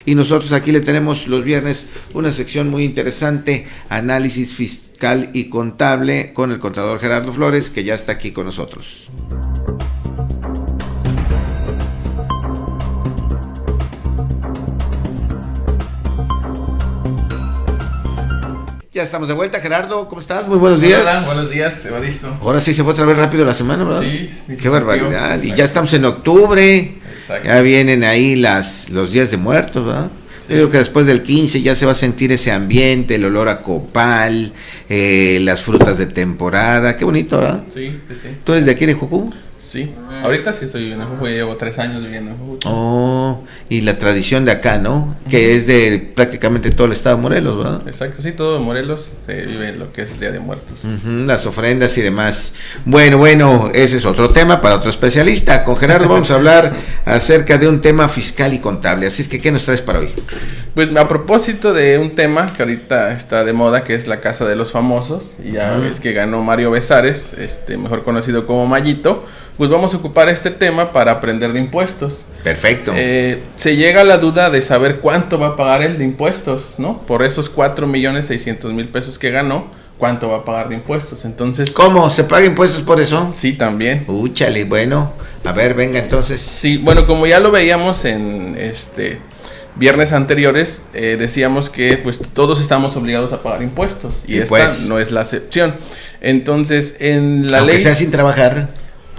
y nosotros aquí le tenemos los viernes una sección muy interesante, análisis fiscal y contable, con el contador Gerardo Flores, que ya está aquí con nosotros. Ya estamos de vuelta, Gerardo, ¿cómo estás? Muy buenos días. Hola, buenos días, Evaristo. Ahora sí se fue otra vez rápido la semana, ¿verdad? Sí. Qué barbaridad. Y ya estamos en octubre. Exacto. Ya vienen ahí los días de muertos, ¿verdad? Sí. Yo creo que después del 15 ya se va a sentir ese ambiente, el olor a copal, las frutas de temporada. Qué bonito, ¿verdad? Sí. ¿Tú eres de aquí, de Jujuy? Sí, ahorita sí estoy viviendo en Jujuy, llevo 3 años viviendo en Jujuy. Oh, y la tradición de acá, ¿no? Que es de prácticamente todo el estado de Morelos, ¿verdad? Exacto, sí, todo Morelos se vive lo que es el Día de Muertos. Las ofrendas y demás. Bueno, ese es otro tema para otro especialista. Con Gerardo vamos a hablar acerca de un tema fiscal y contable. Así es que, ¿qué nos traes para hoy? Pues a propósito de un tema que ahorita está de moda, que es la Casa de los Famosos, y ya ves que ganó Mario Besares, mejor conocido como Mayito, pues vamos a ocupar este tema para aprender de impuestos. Perfecto. Se llega a la duda de saber cuánto va a pagar él de impuestos, ¿no? Por esos 4,600,000 pesos que ganó, ¿cuánto va a pagar de impuestos? Entonces, ¿cómo? ¿Se paga impuestos por eso? Sí, también. Úchale, bueno, a ver, venga entonces. Sí, bueno, como ya lo veíamos en viernes anteriores, decíamos que pues todos estamos obligados a pagar impuestos y esta no es la excepción. Entonces, en la ley...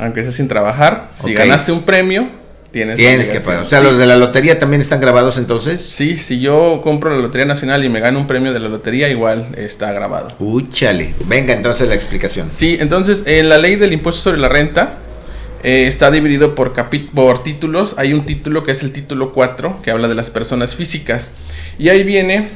Aunque sea sin trabajar, si ganaste un premio, tienes que pagar. O sea, los de la lotería también están grabados entonces. Sí, si yo compro la Lotería Nacional y me gano un premio de la lotería, igual está grabado. Úchale, venga entonces la explicación. Sí, entonces en la ley del impuesto sobre la renta está dividido por títulos. Hay un título que es el título 4, que habla de las personas físicas. Y ahí viene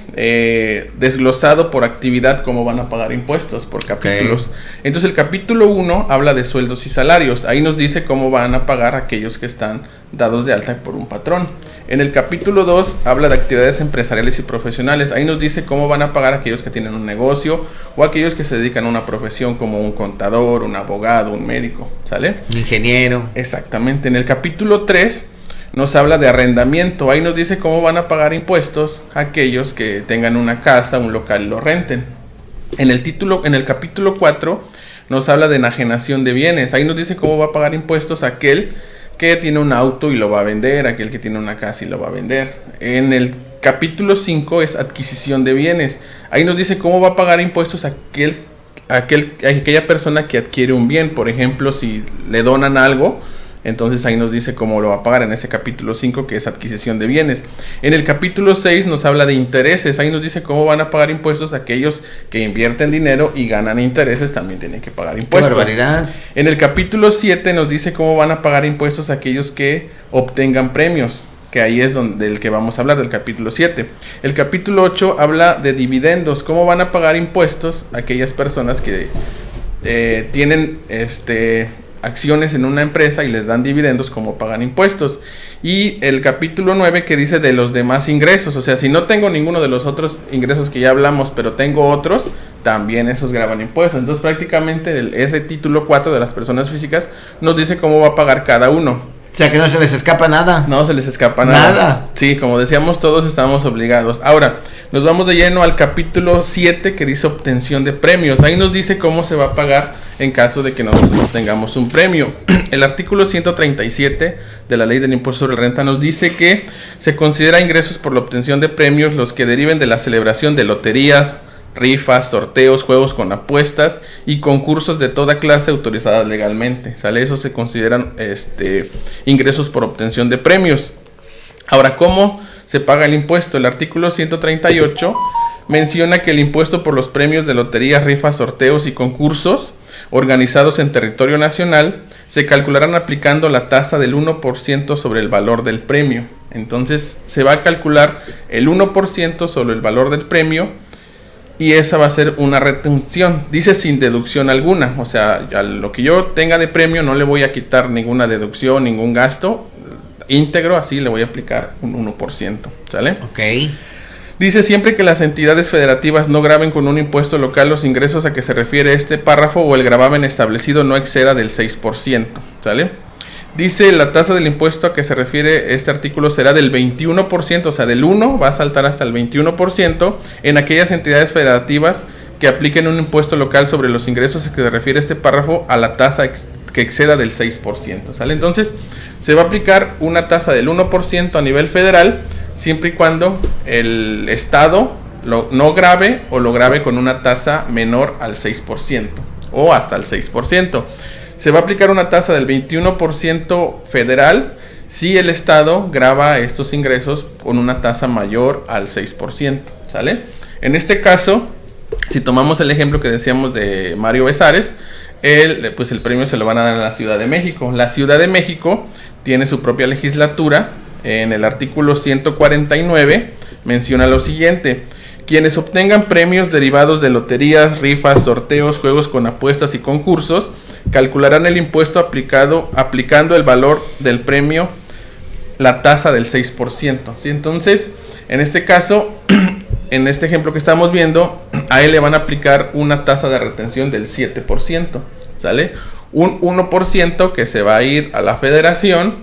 desglosado por actividad cómo van a pagar impuestos por capítulos. Entonces el capítulo 1 habla de sueldos y salarios. Ahí nos dice cómo van a pagar aquellos que están dados de alta por un patrón. En el capítulo 2 habla de actividades empresariales y profesionales. Ahí nos dice cómo van a pagar aquellos que tienen un negocio o aquellos que se dedican a una profesión como un contador, un abogado, un médico, ¿sale? Un ingeniero. Exactamente. En el capítulo 3 nos habla de arrendamiento. Ahí nos dice cómo van a pagar impuestos aquellos que tengan una casa, un local y lo renten. En el capítulo 4 nos habla de enajenación de bienes. Ahí nos dice cómo va a pagar impuestos aquel que tiene un auto y lo va a vender, aquel que tiene una casa y lo va a vender. En el capítulo 5 es adquisición de bienes. Ahí nos dice cómo va a pagar impuestos aquella persona que adquiere un bien. Por ejemplo, si le donan algo, entonces ahí nos dice cómo lo va a pagar en ese capítulo 5, que es adquisición de bienes. En el capítulo 6 nos habla de intereses. Ahí nos dice cómo van a pagar impuestos aquellos que invierten dinero y ganan intereses, también tienen que pagar impuestos. ¡Qué barbaridad! En el capítulo 7 nos dice cómo van a pagar impuestos aquellos que obtengan premios, que ahí es del que vamos a hablar, del capítulo 7. El capítulo 8 habla de dividendos, cómo van a pagar impuestos aquellas personas que tienen acciones en una empresa y les dan dividendos, como pagan impuestos. Y el capítulo 9 que dice de los demás ingresos, o sea, si no tengo ninguno de los otros ingresos que ya hablamos, pero tengo otros, también esos graban impuestos. Entonces prácticamente ese título 4 de las personas físicas nos dice cómo va a pagar cada uno. O sea, que no se les escapa nada. No se les escapa nada. Sí, como decíamos, todos estamos obligados. Ahora, nos vamos de lleno al capítulo 7 que dice obtención de premios. Ahí nos dice cómo se va a pagar en caso de que nosotros tengamos un premio. El artículo 137 de la Ley del Impuesto sobre la Renta nos dice que se considera ingresos por la obtención de premios los que deriven de la celebración de loterías, rifas, sorteos, juegos con apuestas y concursos de toda clase autorizadas legalmente, ¿sale? Eso se consideran ingresos por obtención de premios. Ahora, ¿cómo se paga el impuesto? El artículo 138 menciona que el impuesto por los premios de loterías, rifas, sorteos y concursos organizados en territorio nacional se calcularán aplicando la tasa del 1% sobre el valor del premio. Entonces, se va a calcular el 1% sobre el valor del premio, y esa va a ser una retención, dice sin deducción alguna, o sea, a lo que yo tenga de premio no le voy a quitar ninguna deducción, ningún gasto, íntegro, así le voy a aplicar un 1%, ¿sale? Ok. Dice siempre que las entidades federativas no graben con un impuesto local los ingresos a que se refiere este párrafo o el gravamen establecido no exceda del 6%, ¿sale? Dice la tasa del impuesto a que se refiere este artículo será del 21%, o sea, del 1 va a saltar hasta el 21% en aquellas entidades federativas que apliquen un impuesto local sobre los ingresos a que se refiere este párrafo a la tasa que exceda del 6%, ¿sale? Entonces, se va a aplicar una tasa del 1% a nivel federal, siempre y cuando el Estado no grave o lo grave con una tasa menor al 6% o hasta el 6%. Se va a aplicar una tasa del 21% federal si el Estado grava estos ingresos con una tasa mayor al 6%, ¿sale? En este caso, si tomamos el ejemplo que decíamos de Mario Besares, pues el premio se lo van a dar a la Ciudad de México. La Ciudad de México tiene su propia legislatura. En el artículo 149 menciona lo siguiente: quienes obtengan premios derivados de loterías, rifas, sorteos, juegos con apuestas y concursos, calcularán el impuesto aplicando el valor del premio, la tasa del 6%, ¿sí? Entonces, en este caso, en este ejemplo que estamos viendo, a él le van a aplicar una tasa de retención del 7%, ¿sale? Un 1% que se va a ir a la federación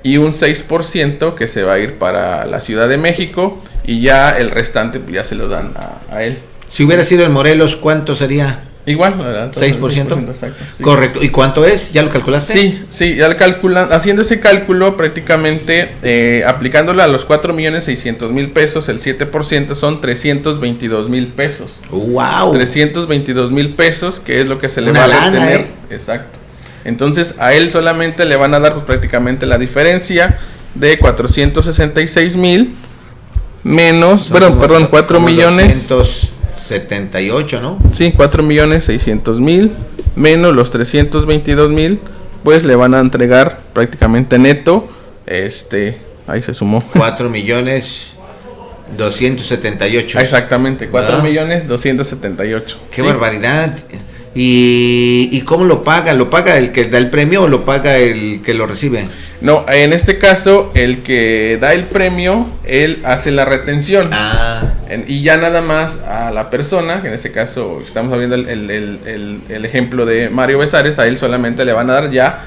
y un 6% que se va a ir para la Ciudad de México, y ya el restante pues, ya se lo dan a él. Si hubiera sido en Morelos, ¿cuánto sería? Igual, ¿verdad? 6%. Exacto, sí. Correcto. ¿Y cuánto es? ¿Ya lo calculaste? Sí, ya lo calculan. Haciendo ese cálculo, prácticamente aplicándolo a los 4,600,000 pesos, el 7% son 322,000 pesos. ¡Wow! 322,000 pesos, que es lo que se le va a retener. Exacto. Entonces, a él solamente le van a dar pues, prácticamente la diferencia de 466,000 menos, perdón, 4 millones. 278, ¿no? Sí, 4,600,000 menos los 322,000, pues le van a entregar prácticamente neto, ahí se sumó. 4,278,000. Exactamente, 4,278,000. ¡Qué barbaridad! ¿Y cómo lo paga? ¿Lo paga el que da el premio o lo paga el que lo recibe? No, en este caso, el que da el premio, él hace la retención. Y ya nada más a la persona, que en este caso estamos viendo el ejemplo de Mario Besares, a él solamente le van a dar ya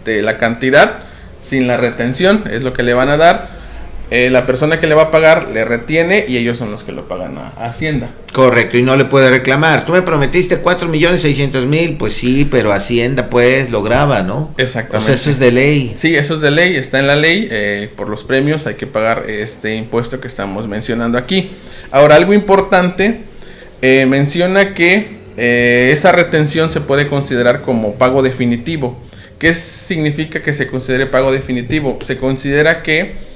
la cantidad sin la retención, es lo que le van a dar. La persona que le va a pagar le retiene y ellos son los que lo pagan a Hacienda. Correcto, y no le puede reclamar. Tú me prometiste 4,600,000, pues sí, pero Hacienda pues lo graba, ¿no? Exactamente. O sea, eso es de ley. Sí, eso es de ley, está en la ley. Por los premios hay que pagar este impuesto que estamos mencionando aquí. Ahora, algo importante, menciona que esa retención se puede considerar como pago definitivo. ¿Qué significa que se considere pago definitivo? Se considera que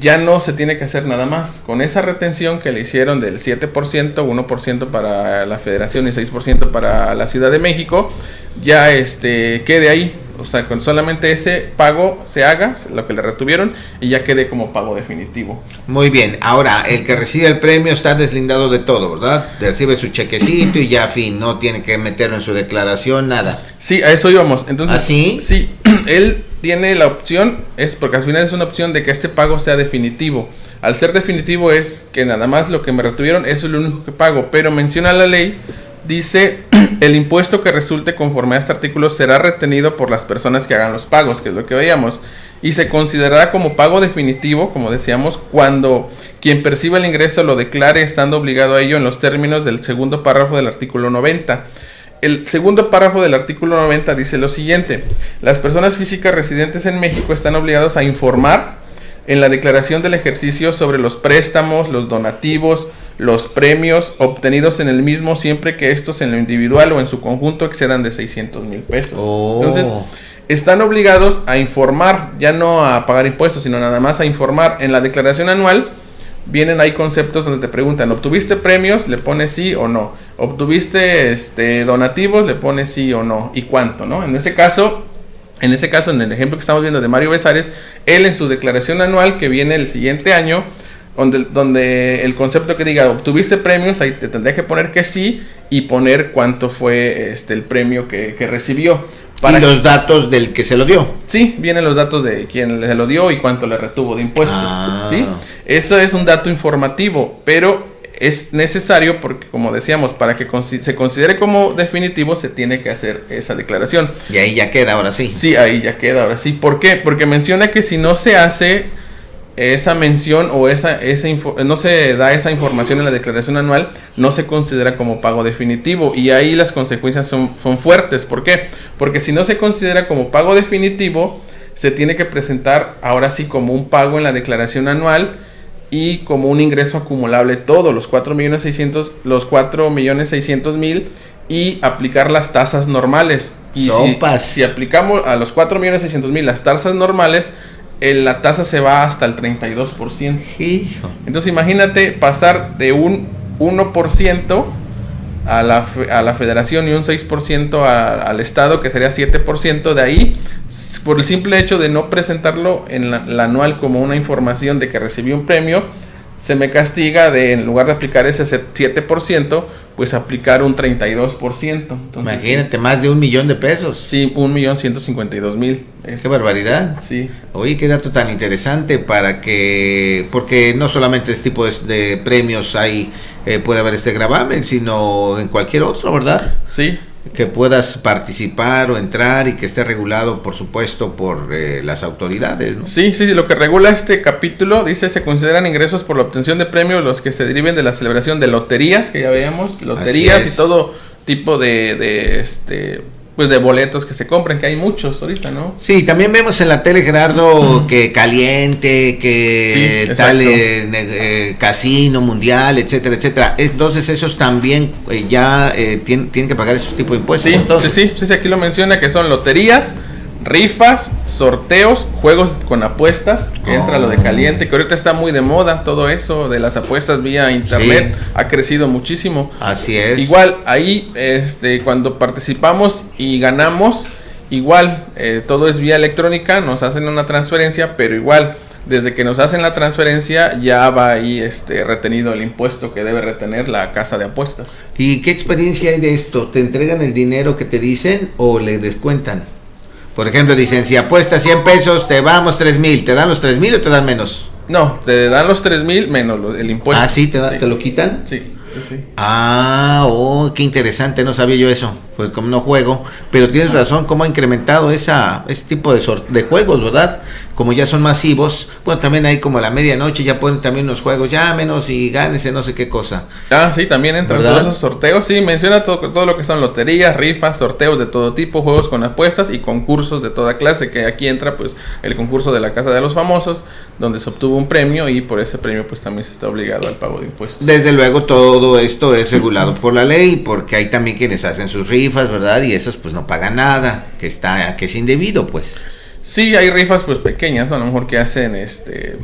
ya no se tiene que hacer nada más. Con esa retención que le hicieron del 7%, 1% para la Federación y 6% para la Ciudad de México, ya quede ahí. O sea, con solamente ese pago se haga lo que le retuvieron y ya quede como pago definitivo. Muy bien. Ahora, el que recibe el premio está deslindado de todo, ¿verdad? Recibe su chequecito y ya, fin, no tiene que meterlo en su declaración, nada. Sí, a eso íbamos. Entonces, ¿así? Sí, él tiene la opción, porque al final es una opción de que este pago sea definitivo. Al ser definitivo es que nada más lo que me retuvieron, eso es lo único que pago. Pero menciona la ley, dice, el impuesto que resulte conforme a este artículo será retenido por las personas que hagan los pagos, que es lo que veíamos, y se considerará como pago definitivo, como decíamos, cuando quien perciba el ingreso lo declare estando obligado a ello en los términos del segundo párrafo del artículo 90. El segundo párrafo del artículo 90 dice lo siguiente: las personas físicas residentes en México están obligados a informar en la declaración del ejercicio sobre los préstamos, los donativos, los premios obtenidos en el mismo, siempre que estos en lo individual o en su conjunto excedan de 600,000 pesos. Entonces, están obligados a informar, ya no a pagar impuestos, sino nada más a informar. En la declaración anual vienen ahí conceptos donde te preguntan, ¿obtuviste premios? Le pones sí o no. ¿Obtuviste donativos? Le pones sí o no. ¿Y cuánto, no? En ese caso, en el ejemplo que estamos viendo de Mario Besares, él en su declaración anual que viene el siguiente año, donde el concepto que diga obtuviste premios, ahí te tendría que poner que sí y poner cuánto fue el premio que recibió. Y los datos del que se lo dio. Sí, vienen los datos de quién se lo dio y cuánto le retuvo de impuestos. ¿Sí? Eso es un dato informativo, pero es necesario porque, como decíamos, para que se considere como definitivo, se tiene que hacer esa declaración. Y ahí ya queda, ahora sí. Sí, ahí ya queda, ahora sí. ¿Por qué? Porque menciona que si no se hace esa mención o no se da esa información en la declaración anual, no se considera como pago definitivo. Y ahí las consecuencias son fuertes. ¿Por qué? Porque si no se considera como pago definitivo, se tiene que presentar ahora sí como un pago en la declaración anual y como un ingreso acumulable todo, los 4.600.000 y aplicar las tasas normales. Y si aplicamos a los 4.600.000 las tasas normales, la tasa se va hasta el 32%. Hijo. Entonces imagínate pasar de un 1% a la federación y un 6% al estado, que sería 7%. De ahí, por el simple hecho de no presentarlo en la anual como una información de que recibí un premio, se me castiga de, en lugar de aplicar ese 7%, pues aplicar un 32%. Entonces, imagínate, más de 1 millón de pesos. Sí, 1.152.000. Qué barbaridad. Sí. Oye, qué dato tan interesante porque no solamente este tipo de premios puede haber este gravamen, sino en cualquier otro, ¿verdad? Sí. Que puedas participar o entrar y que esté regulado, por supuesto, por las autoridades, ¿no? Sí, lo que regula este capítulo dice: se consideran ingresos por la obtención de premios los que se deriven de la celebración de loterías, que ya veíamos, loterías y todo tipo de boletos que se compren, que hay muchos ahorita, ¿no? Sí, también vemos en la tele, Gerardo, que Caliente, que sí, tal casino mundial, etcétera, etcétera. Entonces esos también ya tienen que pagar esos tipos de impuestos. Sí, entonces sí, aquí lo menciona, que son loterías, rifas, sorteos, juegos con apuestas, que entra lo de Caliente, que ahorita está muy de moda todo eso de las apuestas vía internet, sí. Ha crecido muchísimo. Así es. Igual, ahí cuando participamos y ganamos, igual, todo es vía electrónica, nos hacen una transferencia, pero igual, desde que nos hacen la transferencia, ya va ahí retenido el impuesto que debe retener la casa de apuestas. ¿Y qué experiencia hay de esto? ¿Te entregan el dinero que te dicen o le descuentan? Por ejemplo, dicen, si apuestas 100 pesos, te damos 3,000. ¿Te dan los 3,000 o te dan menos? No, te dan los 3,000 menos el impuesto. Ah, ¿sí? ¿Te lo quitan? Sí. Qué interesante, no sabía yo eso, pues como no juego, pero tienes razón, cómo ha incrementado ese tipo de juegos, ¿verdad? Como ya son masivos, bueno, también hay como a la medianoche ya ponen también unos juegos, llámenos y gánese no sé qué cosa. Sí, también entran todos esos sorteos, sí, menciona todo lo que son loterías, rifas, sorteos de todo tipo, juegos con apuestas y concursos de toda clase, que aquí entra pues el concurso de la Casa de los Famosos, donde se obtuvo un premio y por ese premio pues también se está obligado al pago de impuestos. Desde luego todo esto es regulado por la ley, porque hay también quienes hacen sus rifas, ¿verdad? Y esos pues no pagan nada, que es indebido, pues. Sí, hay rifas pues pequeñas, a lo mejor que hacen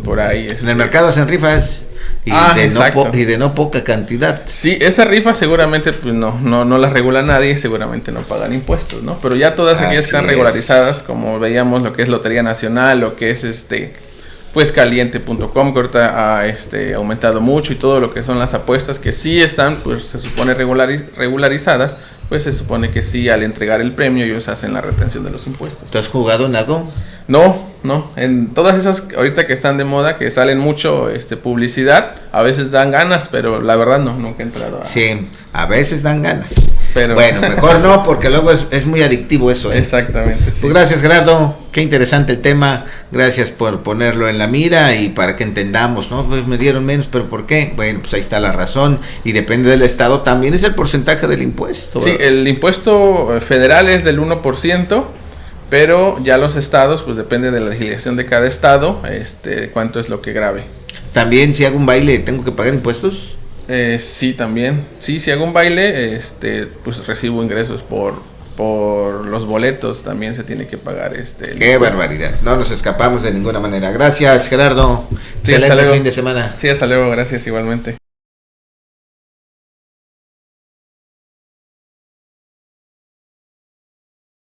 por ahí. En el mercado hacen rifas y de no poca cantidad. Sí, esas rifas seguramente pues no las regula nadie, seguramente no pagan impuestos, ¿no? Pero ya todas aquellas están regularizadas, como veíamos lo que es Lotería Nacional, lo que es pues Caliente.com, que ahorita ha aumentado mucho, y todo lo que son las apuestas que sí están, pues se supone regularizadas, pues se supone que sí, al entregar el premio ellos hacen la retención de los impuestos. ¿Tú has jugado en algo? No, en todas esas ahorita que están de moda, que salen mucho publicidad, a veces dan ganas, pero la verdad nunca he entrado a... Sí, a veces dan ganas. Pero... Bueno, mejor no, porque luego es muy adictivo eso. Exactamente, sí. Pues gracias, Gerardo, qué interesante el tema, gracias por ponerlo en la mira y para que entendamos, ¿no? Pues me dieron menos, pero ¿por qué? Bueno, pues ahí está la razón, y depende del estado, también es el porcentaje del impuesto, ¿verdad? Sí, el impuesto federal es del 1%, pero ya los estados, pues depende de la legislación de cada estado, cuánto es lo que grave. También, si hago un baile, ¿tengo que pagar impuestos? Sí, también. Sí, si hago un baile, pues recibo ingresos por los boletos, también se tiene que pagar Qué barbaridad. No nos escapamos de ninguna manera. Gracias, Gerardo. Sí, excelente fin de semana. Sí, hasta luego, gracias igualmente.